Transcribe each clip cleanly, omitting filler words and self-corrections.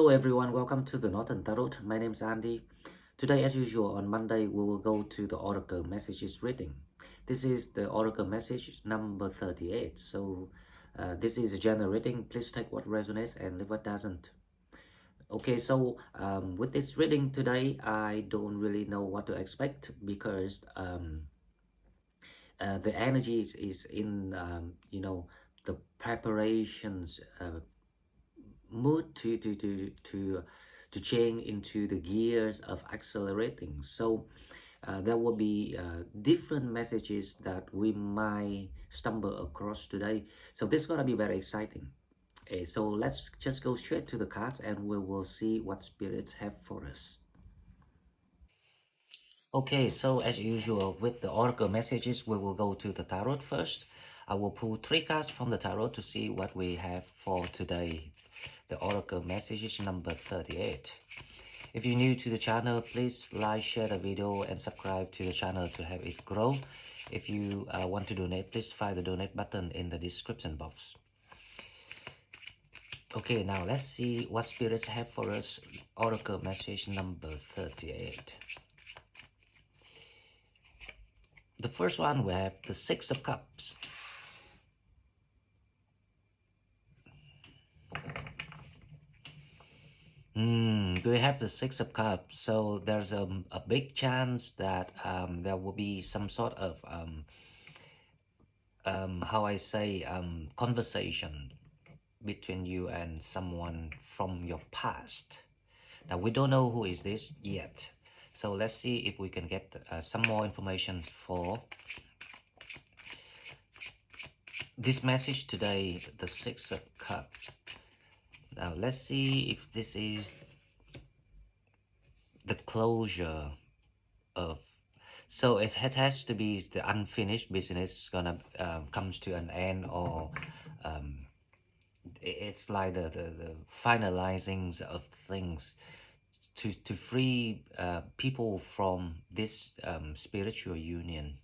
Hello everyone, welcome to the Northern Tarot. My name is Andy. Today, as usual, on Monday, we will go to the Oracle Messages reading. This is the Oracle Message number 38. This is a general reading. Please take what resonates and leave what doesn't. Okay, with this reading today, I don't really know what to expect because the energy is in, the preparations mood to change into the gears of accelerating. There will be different messages that we might stumble across today. So this is gonna be very exciting. So let's just go straight to the cards and we will see what spirits have for us. Okay, so as usual with the oracle messages, we will go to the tarot first. I will pull 3 cards from the tarot to see what we have for today. The oracle messages number 38. If you're new to the channel, please like, share the video and subscribe to the channel to help it grow. If you want to donate, please find the donate button in the description box. Okay, now let's see what spirits have for us. Oracle message number 38. The first one, we have the 6 of Cups. We have the 6 of Cups, so there's a big chance that there will be some sort of conversation between you and someone from your past. Now we don't know who is this yet, so let's see if we can get some more information for this message today, the 6 of Cups. Now let's see if this is the closure of, so it has to be the unfinished business gonna comes to an end, or it's like the finalizing of things to free people from this spiritual union.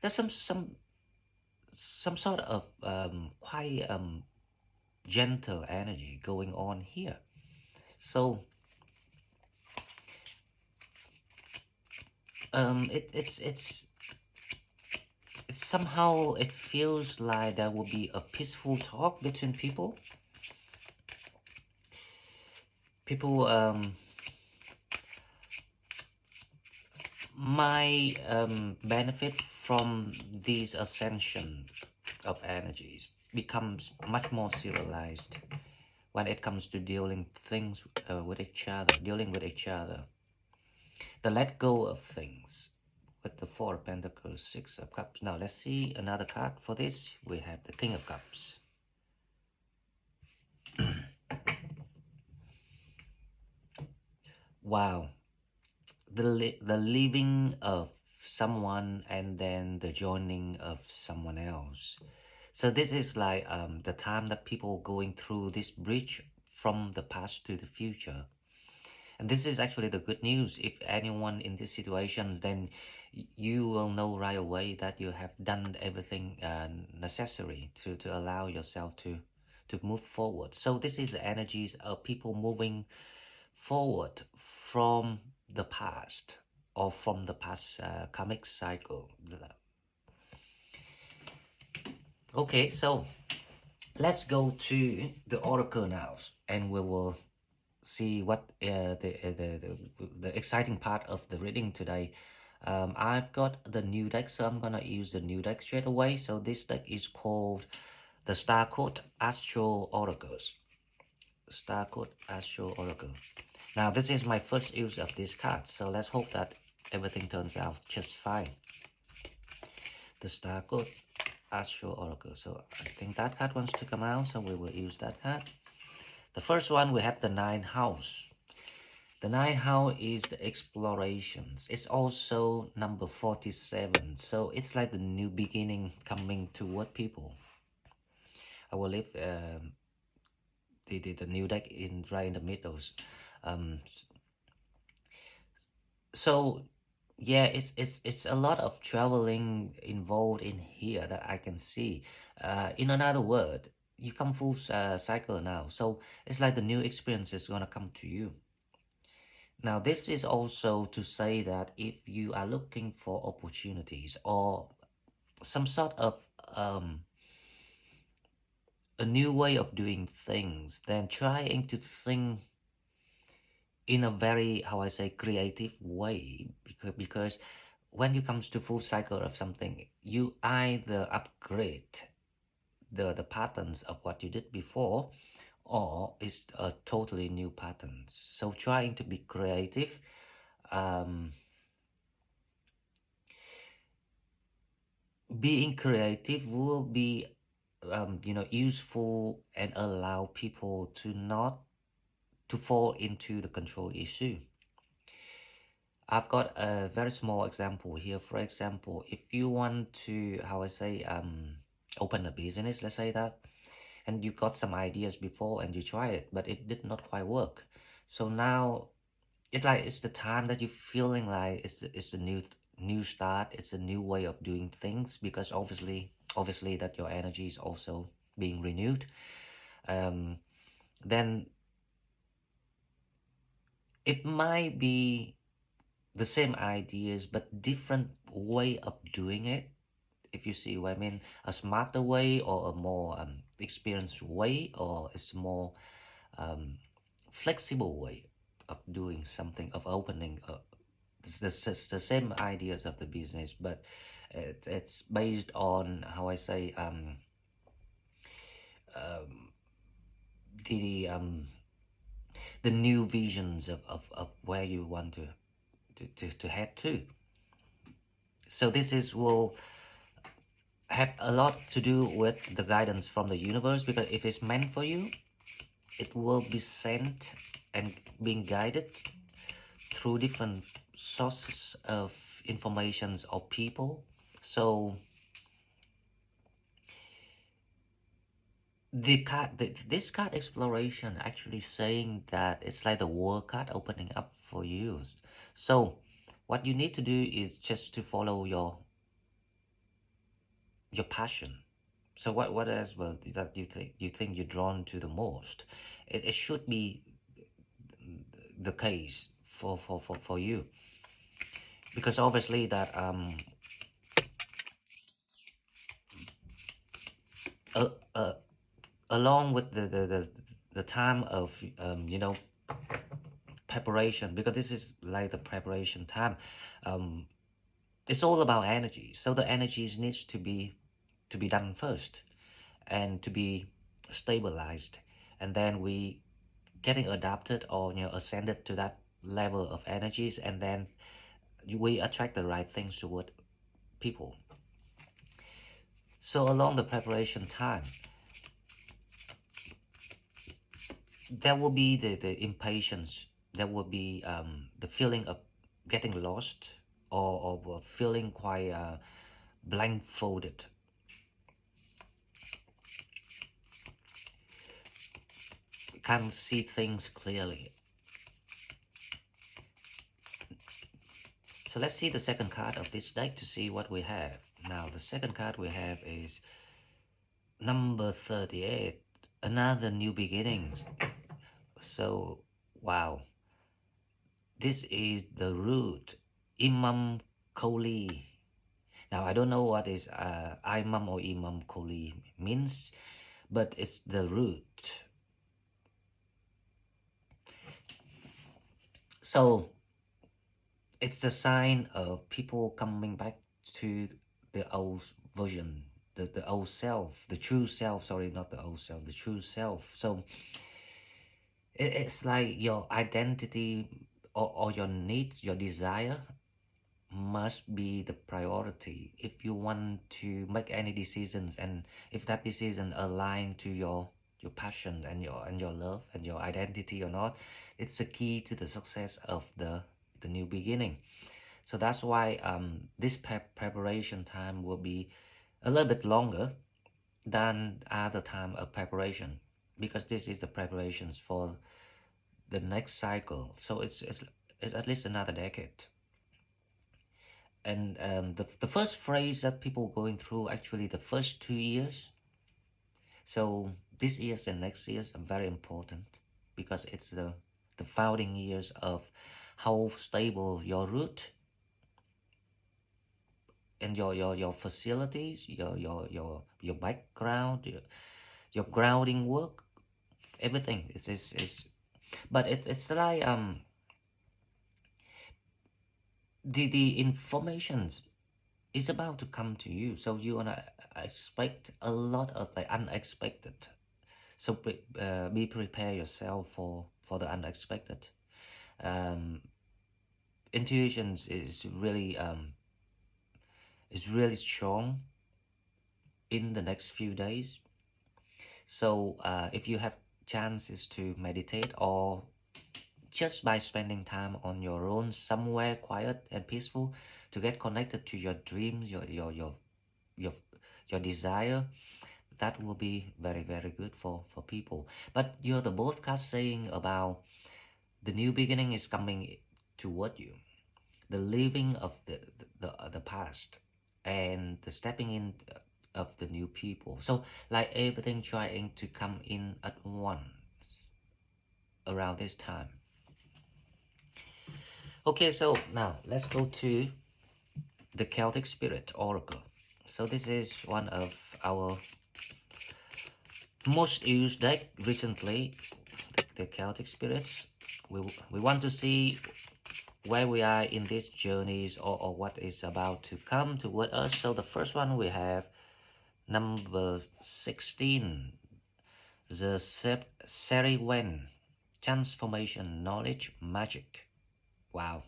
There's some sort of quite gentle energy going on here. So it's somehow it feels like there will be a peaceful talk between people. People might benefit from these ascension of energies, becomes much more serialized when it comes to dealing things with each other, the let go of things with the 4 of Pentacles, 6 of Cups. Now let's see another card for this. We have the King of Cups. Wow, the leaving of someone and then the joining of someone else. So this is like the time that people going through this bridge from the past to the future. And this is actually the good news. If anyone in these situations, then you will know right away that you have done everything necessary to allow yourself to move forward. So this is the energies of people moving forward from the past, or from the past karmic cycle. Okay, so let's go to the oracle now, and we will see what the exciting part of the reading today. I've got the new deck, so I'm gonna use the new deck straight away. So this deck is called the Star Code Astral Oracles. Star Code Astral Oracle. Now this is my first use of this card, so let's hope that everything turns out just fine. The Star Code Astral Oracle. So I think that card wants to come out, so we will use that card. The first one, we have the 9th house. The 9th house is the explorations. It's also number 47. So it's like the new beginning coming toward people. I will leave the new deck in right in the middle. So yeah, it's a lot of traveling involved in here that I can see. In another word, you come full cycle now. So it's like the new experience is gonna come to you. Now, this is also to say that if you are looking for opportunities or some sort of um, a new way of doing things, then trying to think in a very, how I say, creative way, because when it comes to full cycle of something, you either upgrade the patterns of what you did before, or it's a totally new patterns. So trying to be creative, um, being creative will be useful and allow people to not to fall into the control issue. I've got a very small example here. For example, if you want to, how I say, open a business, let's say that, and you got some ideas before and you try it, but it did not quite work. So now it's the time that you're feeling like it's a new start. It's a new way of doing things, because obviously that your energy is also being renewed. Then it might be the same ideas but different way of doing it, if you see what I mean. A smarter way, or a more experienced way, or it's more um, flexible way of doing something, of opening the same ideas of the business, but it's based on, how I say, the the new visions of where you want to head to. So this is will have a lot to do with the guidance from the universe, because if it's meant for you, it will be sent and being guided through different sources of informations or people. So this card exploration actually saying that it's like the world card opening up for you. So what you need to do is just to follow your passion. So what else well that you think you're drawn to the most? It should be the case for you, because obviously that uh, uh, along with the time of preparation, because this is like the preparation time, um, it's all about energy. So the energies needs to be done first, and to be stabilized, and then we getting adapted, or ascended to that level of energies, and then we attract the right things toward people. So along the preparation time, there will be the impatience, there will be the feeling of getting lost, or feeling quite blindfolded. Can't see things clearly. So let's see the second card of this deck to see what we have. Now the second card we have is number 38, another new beginnings. So wow, this is the root, Imam Koli. Now I don't know what is Imam or Imam Koli means, but it's the root. So it's a sign of people coming back to the old version, the old self, the true self. Sorry, not the old self, the true self. So it's like your identity, or your needs, your desire must be the priority if you want to make any decisions, and if that decision align to your passion and your love and your identity or not. It's the key to the success of the new beginning. So that's why this preparation time will be a little bit longer than other time of preparation, because this is the preparations for the next cycle. So it's at least another decade. And the first phrase that people going through, actually the first 2 years. So this years and next years are very important because it's the founding years of how stable your root and your facilities, your background, your grounding work, everything is but it's like the informations is about to come to you, so you're gonna expect a lot of the unexpected. So be prepare yourself for the unexpected. um Intuitions is really strong in the next few days. So if you have chances to meditate, or just by spending time on your own somewhere quiet and peaceful to get connected to your dreams, your your desire, that will be very very good for people. But you're the broadcast saying about the new beginning is coming toward you, the leaving of the past and the stepping in of the new people. So like everything trying to come in at once around this time. Okay, so now let's go to the Celtic Spirit Oracle. So this is one of our most used deck recently, the Celtic Spirits. We want to see where we are in these journeys, or what is about to come toward us. So the first one we have number 16, the Seriwen, transformation, knowledge, magic. Wow.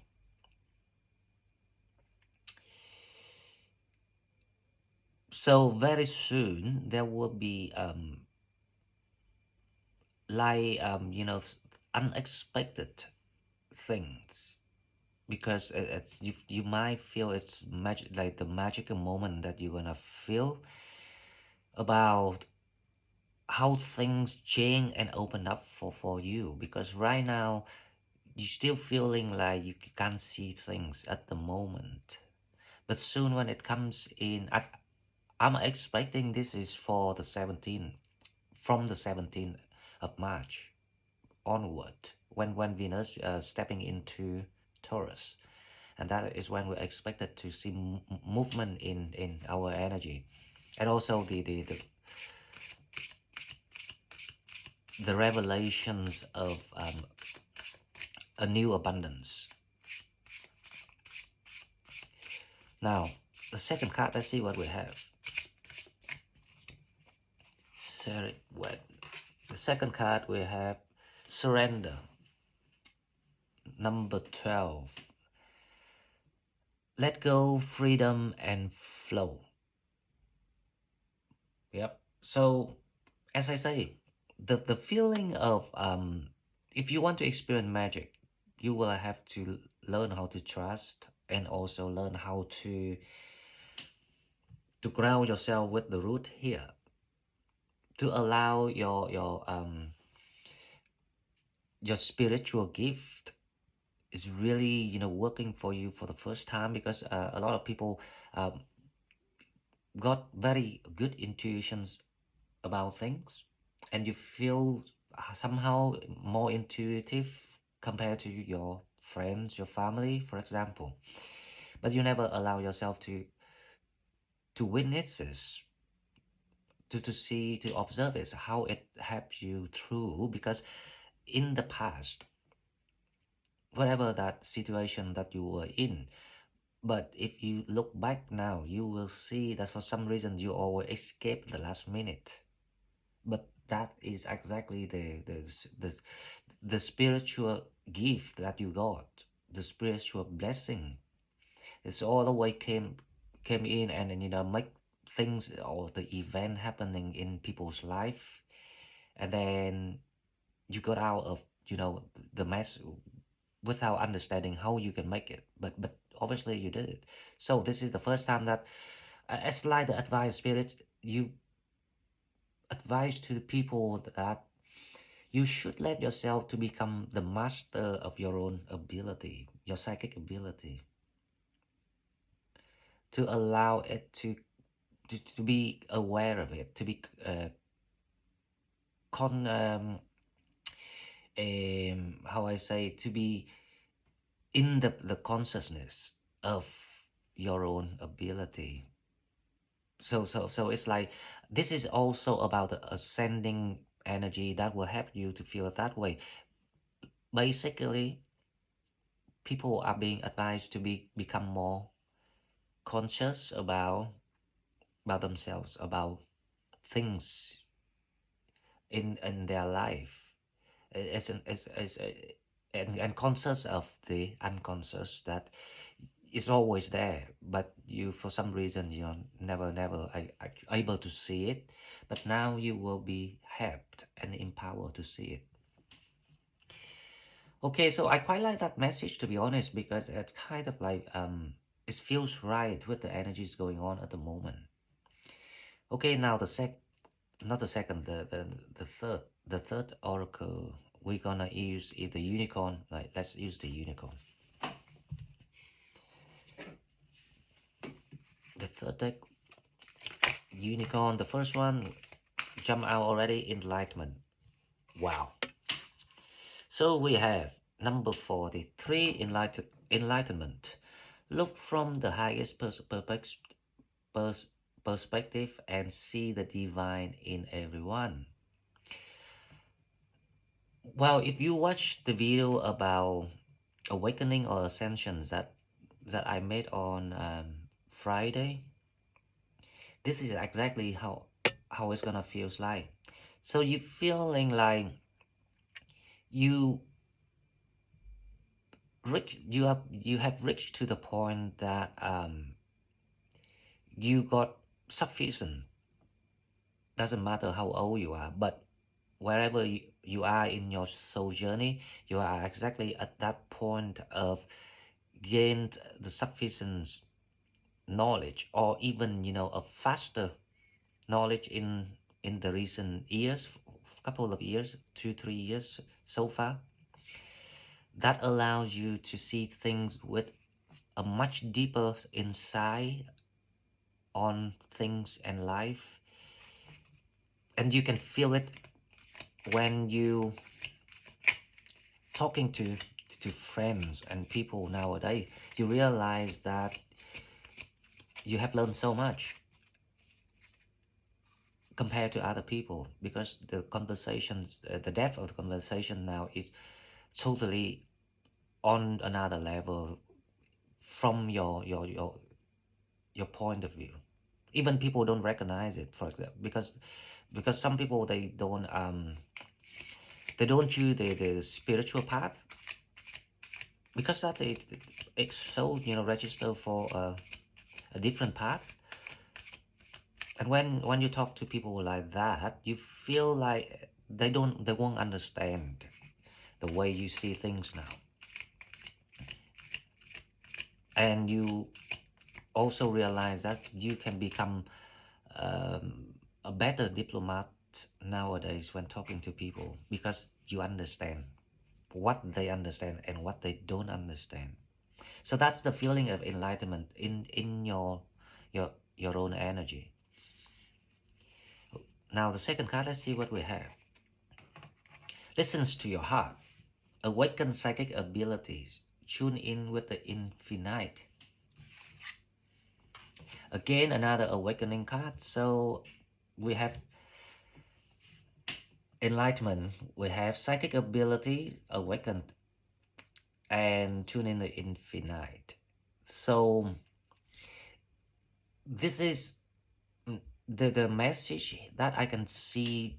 So very soon there will be unexpected things, because you might feel it's magic, like the magical moment that you're gonna feel about how things change and open up for you, because right now you're still feeling like you can't see things at the moment. But soon when it comes in, I'm expecting this is for the 17th, from the 17th of March onward, when Venus stepping into Taurus, and that is when we're expected to see movement in our energy, and also the revelations of a new abundance. Now, the second card, let's see what we have. The second card we have surrender, number 12. Let go, freedom, and flow. Yep. So, as I say, the feeling of if you want to experience magic, you will have to learn how to trust, and also learn how to ground yourself with the root here, to allow your spiritual gift is really working for you for the first time, because a lot of people got very good intuitions about things, and you feel somehow more intuitive compared to your friends, your family, for example. But you never allow yourself to witness this, to see, to observe it, how it helps you through. Because in the past, whatever that situation that you were in, but if you look back now, you will see that for some reason you always escape the last minute. But that is exactly the spiritual gift that you got, the spiritual blessing. It's all the way came in, and make things or the event happening in people's life, and then you got out of the mess without understanding how you can make it, but obviously you did it. So this is the first time that it's like the advice spirit, you advise to the people that you should let yourself to become the master of your own ability, your psychic ability, to allow it to be aware of it, to be how I say, to be in the consciousness of your own ability. So it's like this is also about the ascending energy that will help you to feel that way. Basically, people are being advised to become more conscious about themselves, about things in their life, and conscious of the unconscious that is always there, but you for some reason you're never able to see it, but now you will be helped and empowered to see it. Okay, so I quite like that message, to be honest, because it's kind of like it feels right with the energies going on at the moment. Okay, now not the second, the third oracle we're gonna use is the unicorn. Like, let's use the unicorn. The third deck, unicorn. The first one jump out already, enlightenment. Wow. So we have number 43, enlightenment. Look from the highest perspective and see the divine in everyone. Well, if you watch the video about awakening or ascension that I made on Friday, this is exactly how it's gonna feels like. So you feeling like you you have reached to the point that you got sufficient. Doesn't matter how old you are, but wherever you are in your soul journey, you are exactly at that point of gained the sufficient knowledge, or even a faster knowledge in the recent years, couple of years, 2 3 years so far, that allows you to see things with a much deeper insight on things and life, and you can feel it when you talking to friends and people nowadays. You realize that you have learned so much compared to other people, because the conversations, the depth of the conversation now is totally on another level from your point of view. Even people don't recognize it, for example, because some people they don't choose the spiritual path, because that it's so registered for a different path. And when you talk to people like that, you feel like they won't understand the way you see things now. And you also realize that you can become a better diplomat nowadays when talking to people, because you understand what they understand and what they don't understand. So that's the feeling of enlightenment in your own energy. Now the second card, let's see what we have. Listens to your heart. Awaken psychic abilities. Tune in with the infinite. Again, another awakening card. So we have enlightenment, we have psychic ability, awakened, and tune in the infinite. So this is the message that I can see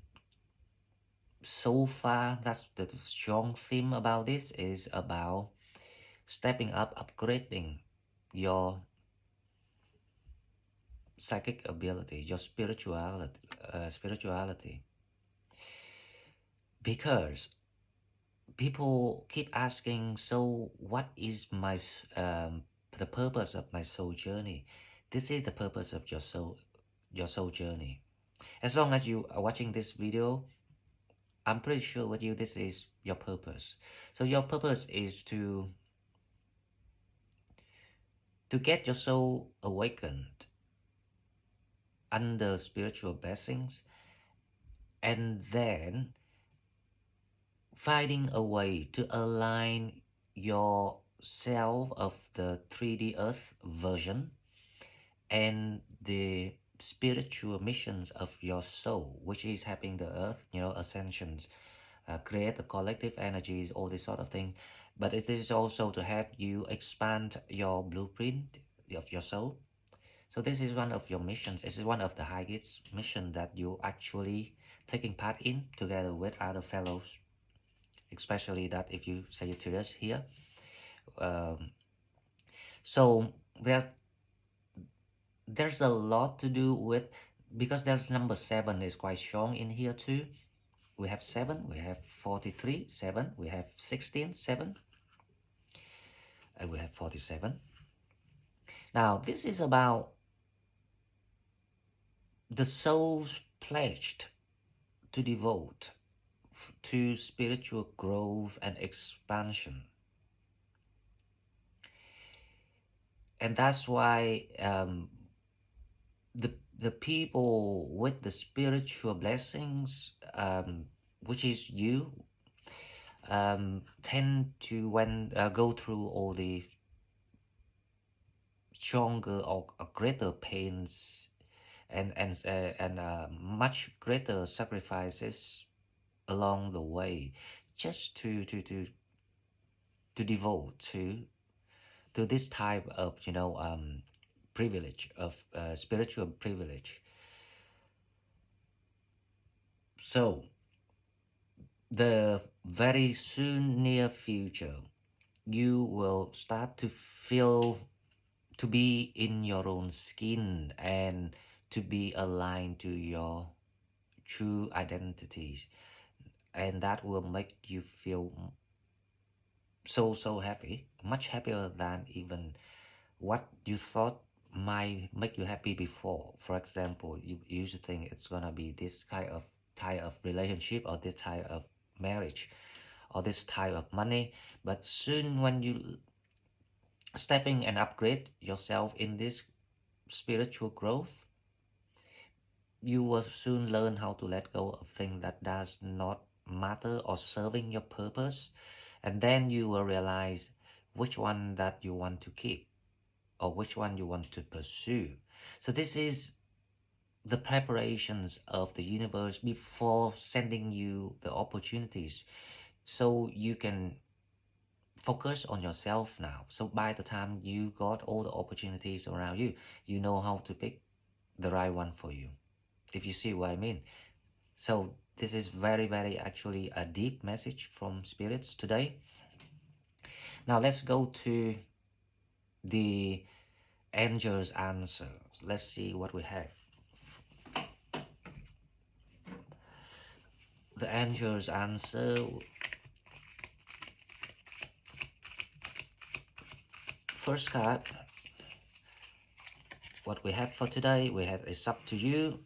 so far. That's the strong theme about this, is about stepping up, upgrading your psychic ability, your spirituality. Because people keep asking, so what is the purpose of my soul journey? This is the purpose of your soul journey. As long as you are watching this video, I'm pretty sure with you this is your purpose. So your purpose is to get your soul awakened under spiritual blessings, and then finding a way to align yourself of the 3D Earth version and the spiritual missions of your soul, which is helping the Earth, ascensions, create the collective energies, all this sort of thing. But it is also to help you expand your blueprint of your soul. So this is one of your missions. This is one of the highest mission that you actually taking part in together with other fellows, especially that if you Sagittarius here. Um, so there's a lot to do with, because there's number 7 is quite strong in here too. We have 7, we have 43, 7, we have 16, 7, and we have 47. Now, this is about the soul's pledged to devote to spiritual growth and expansion. And that's why the people with the spiritual blessings, which is you, tend to go through all the stronger or greater pains and much greater sacrifices along the way, just to devote to this type of privilege of spiritual privilege. So the very soon near future, you will start to feel to be in your own skin and to be aligned to your true identities, and that will make you feel so happy, much happier than even what you thought might make you happy before. For example, you used to think it's gonna be this kind of type of relationship or this type of marriage or this type of money, but soon when you stepping and upgrade yourself in this spiritual growth, you will soon learn how to let go of things that does not matter or serving your purpose, and then you will realize which one that you want to keep or which one you want to pursue. So this is the preparations of the universe before sending you the opportunities, so you can focus on yourself now. So by the time you got all the opportunities around you, you know how to pick the right one for you, if you see what I mean. So this is very actually a deep message from spirits today. Now let's go to the angels answer. Let's see what we have. The angels answer. First card, what we have for today, we have is up to you.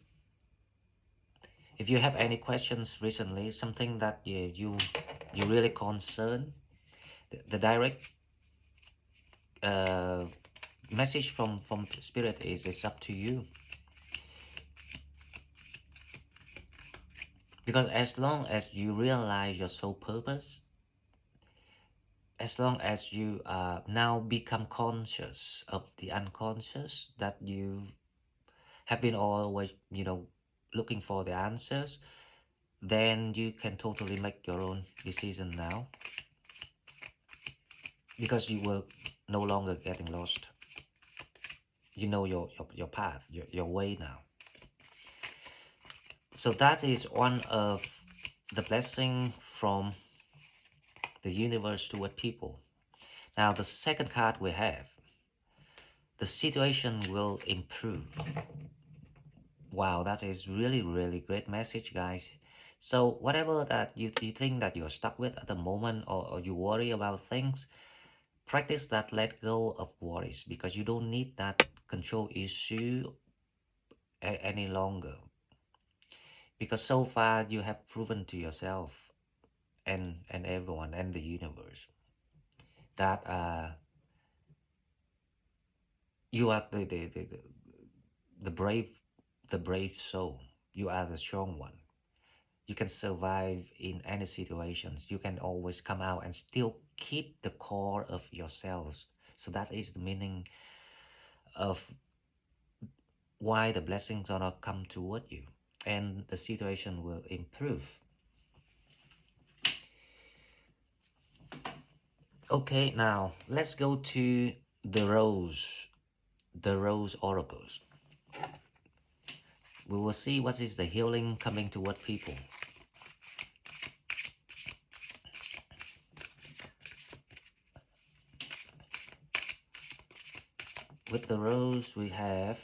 If you have any questions recently, something that you really concern, the direct message from spirit is it's up to you. Because as long as you realize your soul purpose, as long as you now become conscious of the unconscious that you have been always, looking for the answers, then you can totally make your own decision now. Because you will no longer getting lost. You know your path, your way now. So that is one of the blessing from the universe toward people. Now the second card we have, the situation will improve. Wow, that is really great message, guys. So whatever that you think that you're stuck with at the moment, or you worry about things, practice that let go of worries, because you don't need that control issue any longer. Because so far you have proven to yourself and everyone and the universe that you are the brave soul. You are the strong one. You can survive in any situations. You can always come out and still keep the core of yourselves. So that is the meaning of why the blessings are not come toward you, and the situation will improve. Okay, now let's go to the rose oracles. We will see what is the healing coming toward people. With the rose, we have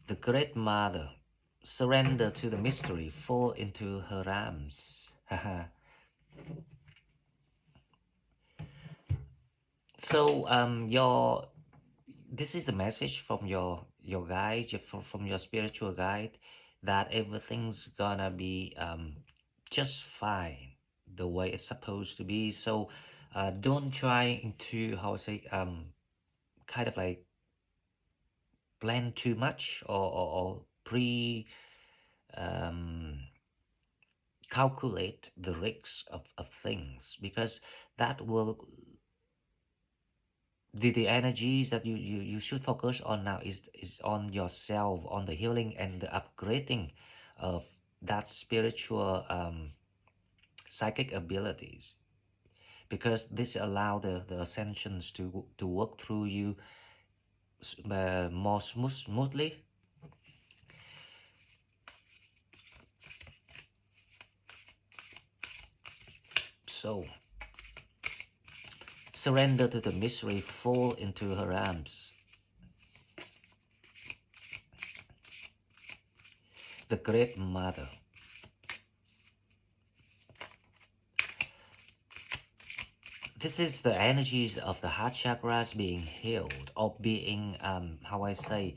the Great Mother. Surrender to the mystery, fall into her arms. So this is a message from your guide, from your spiritual guide, that everything's gonna be just fine the way it's supposed to be. So don't try to, how to say, kind of like plan too much, or pre um, calculate the risks of things, because that will, the energies that you should focus on now is on yourself, on the healing and the upgrading of that spiritual psychic abilities, because this allow the ascensions to work through you more smoothly. So surrender to the mystery, fall into her arms. The Great Mother. This is the energies of the heart chakras being healed, or being, how I say,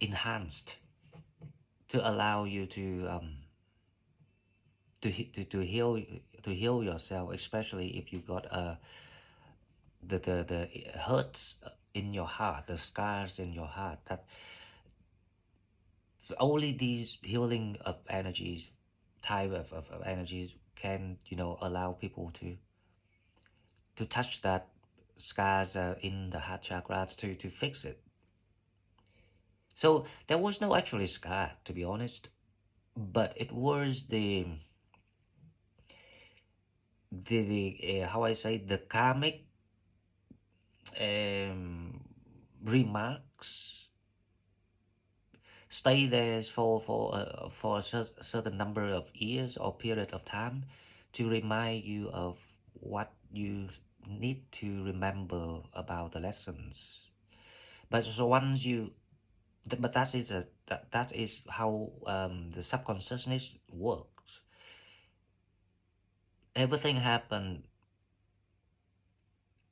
enhanced, to allow you to heal yourself, especially if you got the hurts in your heart, the scars in your heart. That only these healing of energies, type of energies, can allow people to touch that scars in the heart chakras, to fix it. So there was no actually scar, to be honest, but it was the how I say, the karmic um, remarks stay there for a certain number of years or period of time, to remind you of what you need to remember about the lessons. But so once you, but that is how the subconsciousness works. Everything happened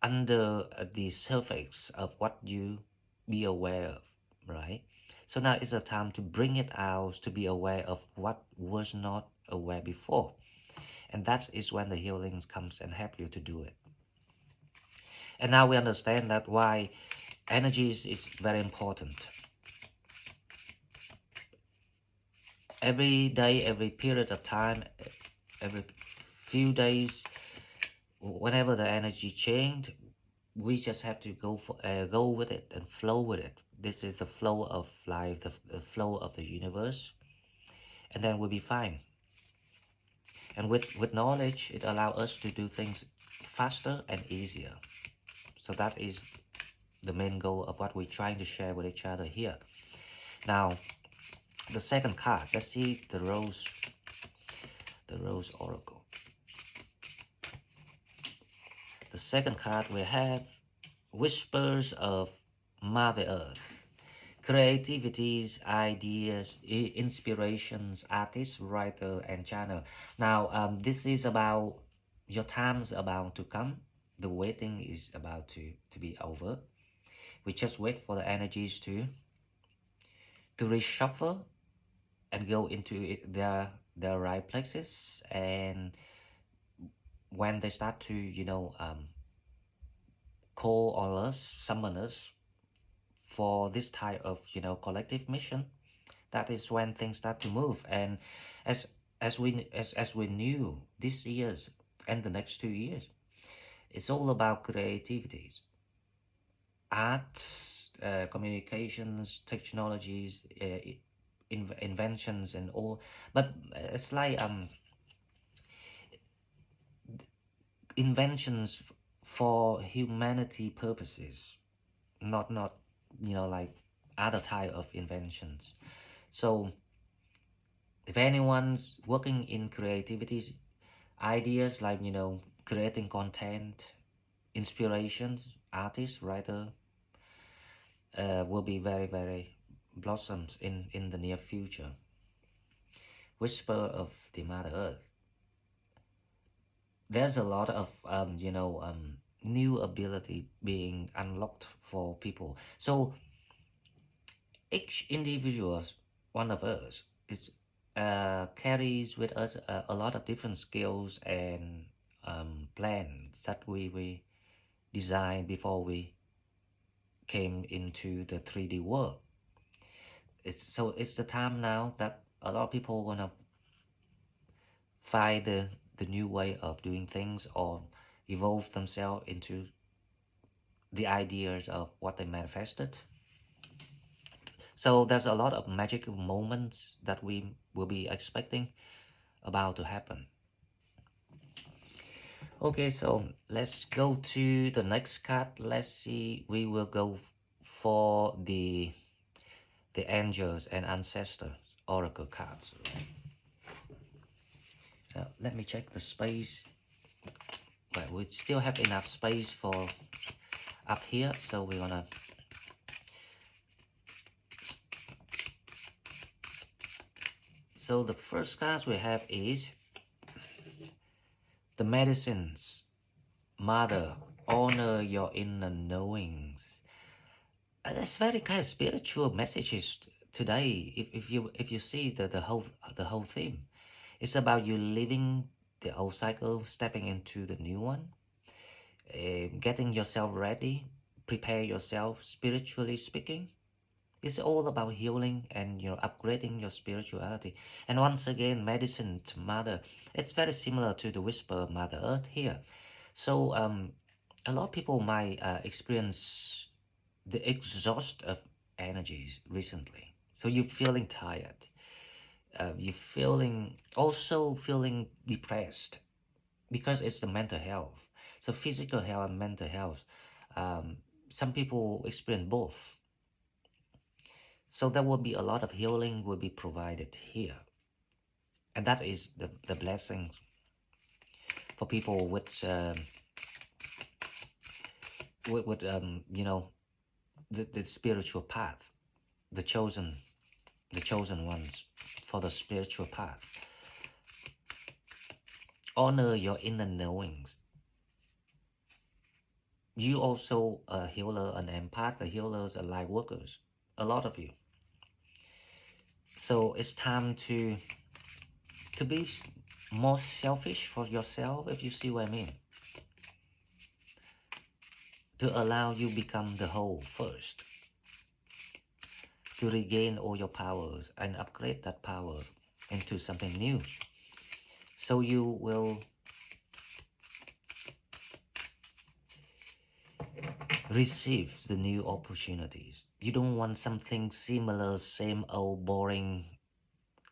under the surface of what you be aware of, right? So now is the time to bring it out, to be aware of what was not aware before. And that is when the healings comes and help you to do it. And now we understand that why energies is very important. Every day, every period of time, every few days, whenever the energy changed, we just have to go with it and flow with it. This is the flow of life, the flow of the universe, and then we'll be fine. And with knowledge, it allows us to do things faster and easier. So that is the main goal of what we're trying to share with each other here. Now, the second card, let's see the Rose Oracle. The second card we have Whispers of Mother Earth. Creativities, ideas, inspirations, artist, writer, and channel. Now, this is about your time's about to come. The waiting is about to be over. We just wait for the energies to reshuffle and go into their right places. And when they start to call on us, summon us for this type of collective mission, That is when things start to move. And as as we knew this year's and the next 2 years, it's all about creativities, art, communications, technologies, inventions, and all. But it's like inventions for humanity purposes, not like other type of inventions. So if anyone's working in creativities, ideas like creating content, inspirations, artists, writer, will be very, very blossoms in the near future. Whisper of the Mother Earth. There's a lot of new ability being unlocked for people. So each individual, one of us, is carries with us a lot of different skills and plans that we designed before we came into the 3D world. It's the time now that a lot of people wanna find the new way of doing things or evolve themselves into the ideas of what they manifested. So there's a lot of magical moments that we will be expecting about to happen. Okay, so let's go to the next card. Let's see, we will go for the angels and ancestors oracle cards. Let me check the space. But we still have enough space for up here, so we're gonna so the first card we have is the medicines mother, honor your inner knowings. That's very kind of spiritual messages today. If you see the whole theme, it's about you living the old cycle, stepping into the new one, getting yourself ready, prepare yourself spiritually speaking. It's all about healing and upgrading your spirituality. And once again, medicine to mother. It's very similar to the whisper of Mother Earth here. So a lot of people might experience the exhaust of energies recently. So you're feeling tired. You're also feeling depressed because it's the mental health. So physical health and mental health. Some people experience both. So there will be a lot of healing will be provided here. And that is the blessing for people with the spiritual path, the chosen ones for the spiritual path. Honor your inner knowings. You also a healer, an empath, the healers are light workers, a lot of you. So it's time to be more selfish for yourself, if you see what I mean. To allow you become the whole first. To regain all your powers and upgrade that power into something new. So you will receive the new opportunities. You don't want something similar, same old, boring,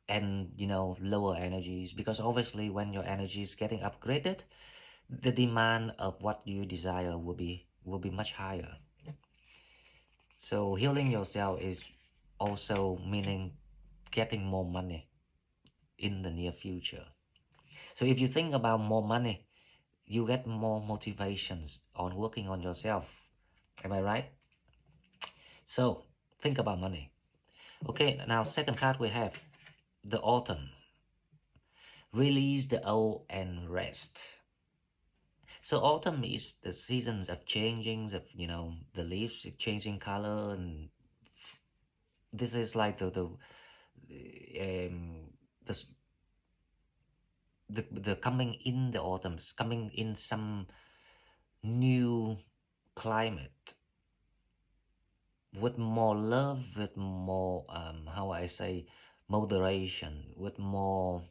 and lower energies, because obviously when your energy is getting upgraded, the demand of what you desire will be much higher. So healing yourself is also meaning getting more money in the near future. So if you think about more money, you get more motivations on working on yourself. Am I right? So think about money. Okay, now second card we have the autumn. Release the old and rest. So autumn is the seasons of changing, of the leaves changing color, and this is like the coming in the autumns, coming in some new climate with more love, with more how I say, moderation, with more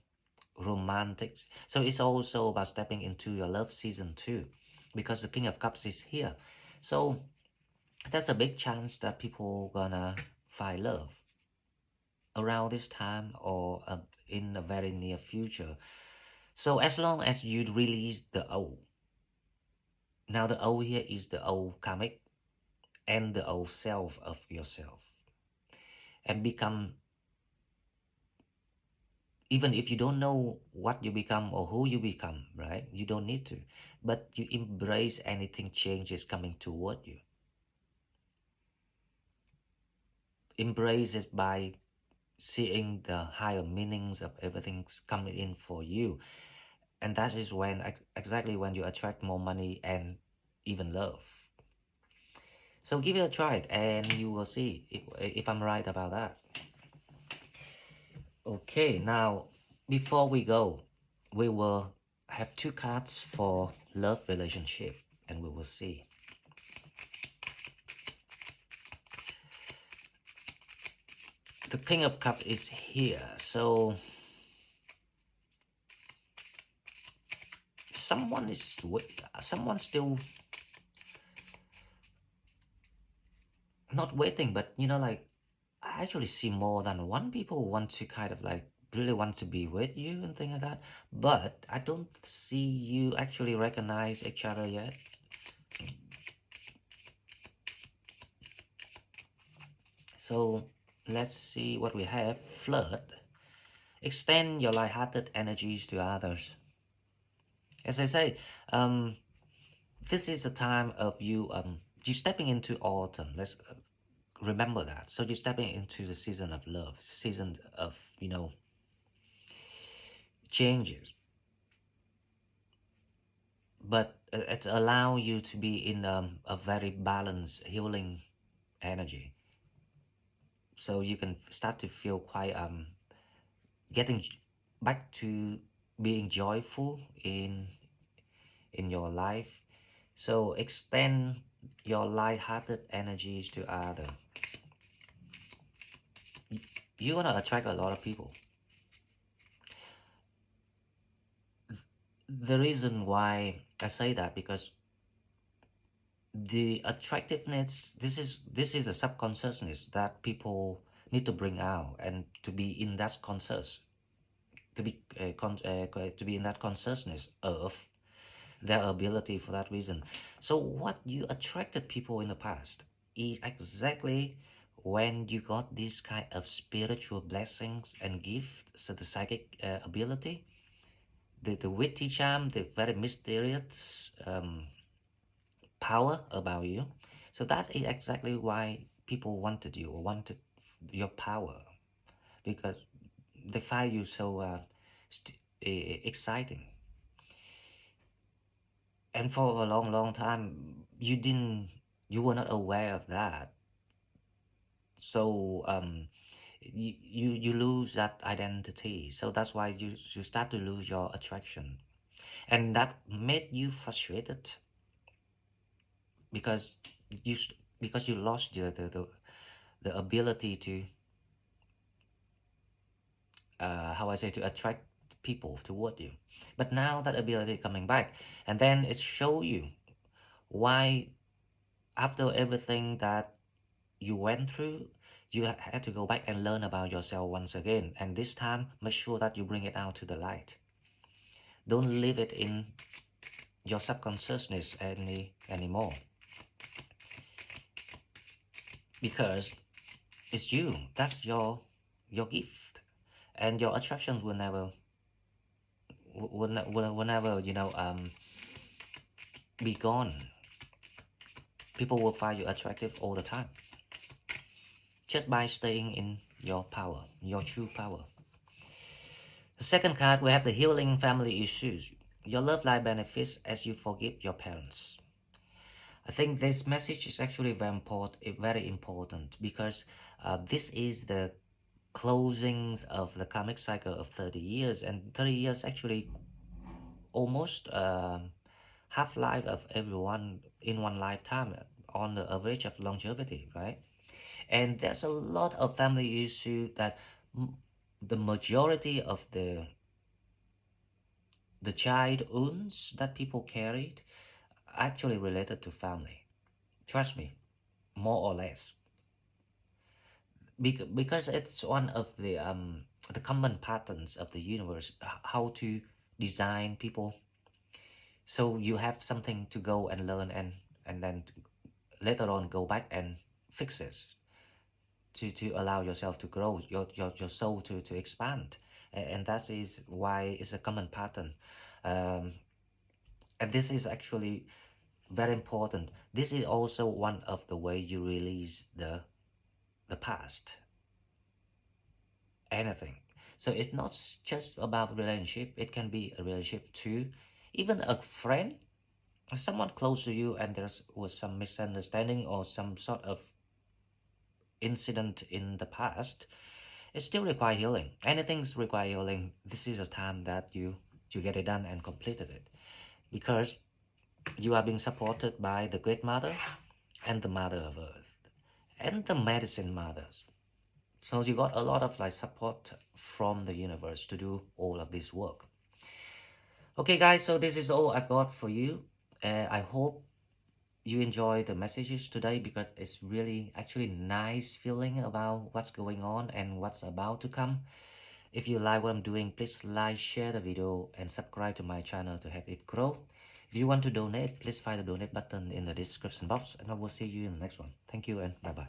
romantics. So it's also about stepping into your love season too, because the King of Cups is here. So there's a big chance that people gonna find love around this time, or in the very near future. So as long as you release the old, now the old here is the old karmic and the old self of yourself, and become, even if you don't know what you become or who you become, right? You don't need to, but you embrace anything changes coming toward you. Embrace it by seeing the higher meanings of everything coming in for you. And that is when, exactly when you attract more money and even love. So give it a try and you will see if I'm right about that. Okay, now before we go, we will have two cards for love relationship, and we will see. The King of Cups is here, so someone is someone still not waiting, but like, I actually see more than one people who want to kind of like really want to be with you and things like that. But I don't see you actually recognize each other yet. So let's see what we have. Flirt. Extend your light-hearted energies to others. As I say, this is a time of you stepping into autumn. Let's remember that. So you're stepping into the season of love, season of changes, but it's allow you to be in a very balanced, healing energy. So you can start to feel quite getting back to being joyful in your life. So extend your light-hearted energies to others. You're gonna attract a lot of people. The reason why I say that, because the attractiveness, this is a subconsciousness that people need to bring out, and to be in that conscious, to be in that consciousness of their ability for that reason. So what you attracted people in the past is exactly when you got this kind of spiritual blessings and gifts, so the psychic ability, the witty charm, the very mysterious power about you. So that is exactly why people wanted you, or wanted your power, because they find you so exciting. And for a long, long time, you were not aware of that. So you lose that identity. So that's why you start to lose your attraction, and that made you frustrated, because you because you lost the ability to how I say, to attract people toward you. But now that ability coming back, and then it show you why, after everything that you went through, you had to go back and learn about yourself once again. And this time, make sure that you bring it out to the light. Don't leave it in your subconsciousness anymore, because it's you. That's your gift, and your attractions will never will never be gone. People will find you attractive all the time, just by staying in your power, your true power. The second card, we have the healing family issues. Your love life benefits as you forgive your parents. I think this message is actually very important, because this is the closings of the karmic cycle of 30 years, and 30 years actually almost half life of everyone in one lifetime, on the average of longevity, right? And there's a lot of family issue that the majority of the child wounds that people carried actually related to family. Trust me, more or less, because it's one of the common patterns of the universe, how to design people. So you have something to go and learn, and then later on go back and fix it to allow yourself to grow, your soul to expand. And that is why it's a common pattern. um, and this is actually very important. This is also one of the way you release the past, anything. So it's not just about relationship, it can be a relationship too, even a friend, someone close to you, and there was some misunderstanding or some sort of incident in the past. It still require healing. Anything's require healing. This is a time that you get it done and completed it, because you are being supported by the Great Mother and the Mother of Earth and the Medicine Mothers. So you got a lot of like support from the universe to do all of this work. Okay, guys, so this is all I've got for you. I hope you enjoy the messages today, because it's really actually nice feeling about what's going on and what's about to come. If you like what I'm doing, please like, share the video, and subscribe to my channel to help it grow. If you want to donate, please find the donate button in the description box, and I will see you in the next one. Thank you and bye bye.